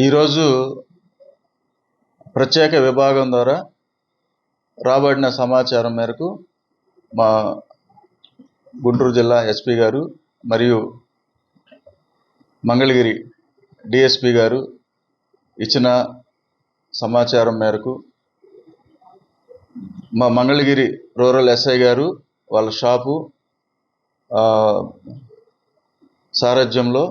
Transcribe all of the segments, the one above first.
ఈరోజు ప్రత్యేక విభాగం ద్వారా రాబడిన సమాచారం మేరకు మా గుంటూరు జిల్లా ఎస్పీ గారు మరియు మంగళగిరి డిఎస్పీ గారు ఇచ్చిన సమాచారం మేరకు మా మంగళగిరి రూరల్ ఎస్ఐ గారు వాళ్ళ షాపు సారథ్యంలో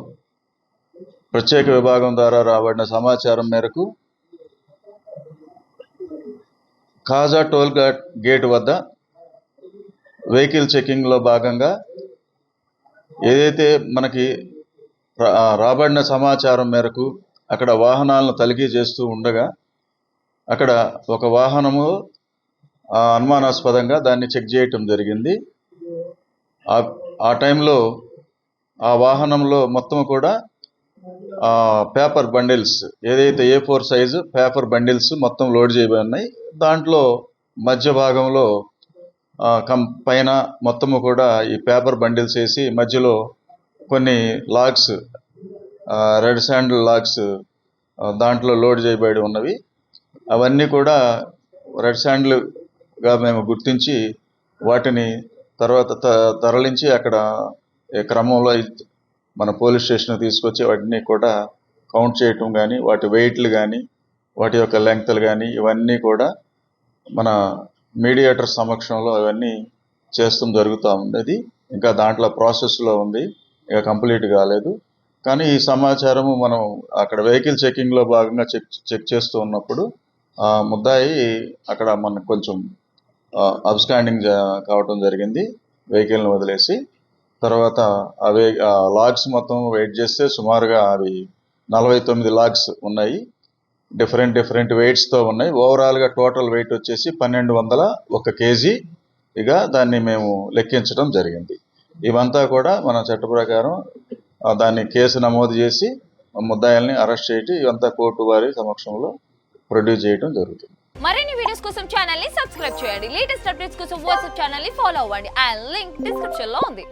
ప్రత్యేక విభాగం ద్వారా రాబడిన సమాచారం మేరకు కాజా టోల్ గేట్ వద్ద వెహికల్ చెకింగ్లో భాగంగా ఏదైతే మనకి రాబడిన సమాచారం మేరకు అక్కడ వాహనాలను తనిఖీ చేస్తూ ఉండగా అక్కడ ఒక వాహనము అనుమానాస్పదంగా దాన్ని చెక్ చేయటం జరిగింది. ఆ టైంలో ఆ వాహనంలో మొత్తం కూడా పేపర్ బండిల్స్ ఏదైతే A4 సైజు పేపర్ బండిల్స్ మొత్తం లోడ్ చేయబడి ఉన్నాయి. దాంట్లో మధ్య భాగంలో పైన మొత్తము కూడా ఈ పేపర్ బండిల్స్ వేసి మధ్యలో కొన్ని లాగ్స్ రెడ్ శాండిల్ లాగ్స్ దాంట్లో లోడ్ చేయబడి ఉన్నవి. అవన్నీ కూడా రెడ్ శాండిల్గా మేము గుర్తించి వాటిని తర్వాత తరలించి అక్కడ క్రమంలో మన పోలీస్ స్టేషన్ తీసుకొచ్చి వాటిని కూడా కౌంట్ చేయటం కానీ వాటి వెయిట్లు కానీ వాటి యొక్క లెంగ్త్లు కానీ ఇవన్నీ కూడా మన మీడియేటర్ సమక్షంలో అవన్నీ చేస్తాం జరుగుతూ ఉంది. ఇంకా దాంట్లో ప్రాసెస్లో ఉంది, ఇక కంప్లీట్ కాలేదు. కానీ ఈ సమాచారము మనం అక్కడ వెహికల్ చెకింగ్లో భాగంగా చెక్ చేస్తూ ఉన్నప్పుడు ముద్దాయి అక్కడ మనకు కొంచెం అబ్స్కాండింగ్ కావటం జరిగింది. వెహికల్ని వదిలేసి తర్వాత అవి లాగ్స్ మొత్తం వెయిట్ చేస్తే సుమారుగా అవి 49 లాగ్స్ ఉన్నాయి. డిఫరెంట్ వెయిట్స్తో ఉన్నాయి. ఓవరాల్గా టోటల్ వెయిట్ వచ్చేసి 1201 kg ఇక దాన్ని మేము లెక్కించడం జరిగింది. ఇవంతా కూడా మన చట్ట ప్రకారం దాన్ని కేసు నమోదు చేసి ముద్దాయిల్ని అరెస్ట్ చేయటం, ఇవంతా కోర్టు వారి సమక్షంలో ప్రొడ్యూస్ చేయడం జరుగుతుంది. మరిన్ని వీడియోస్ కోసం ఛానల్ ని సబ్స్క్రైబ్ చేయండి. లేటెస్ట్ అప్డేట్స్ కోసం వాట్సాప్ ఛానల్ ని ఫాలో అవ్వండి. ఆ లింక్ డిస్క్రిప్షన్ లో ఉంది.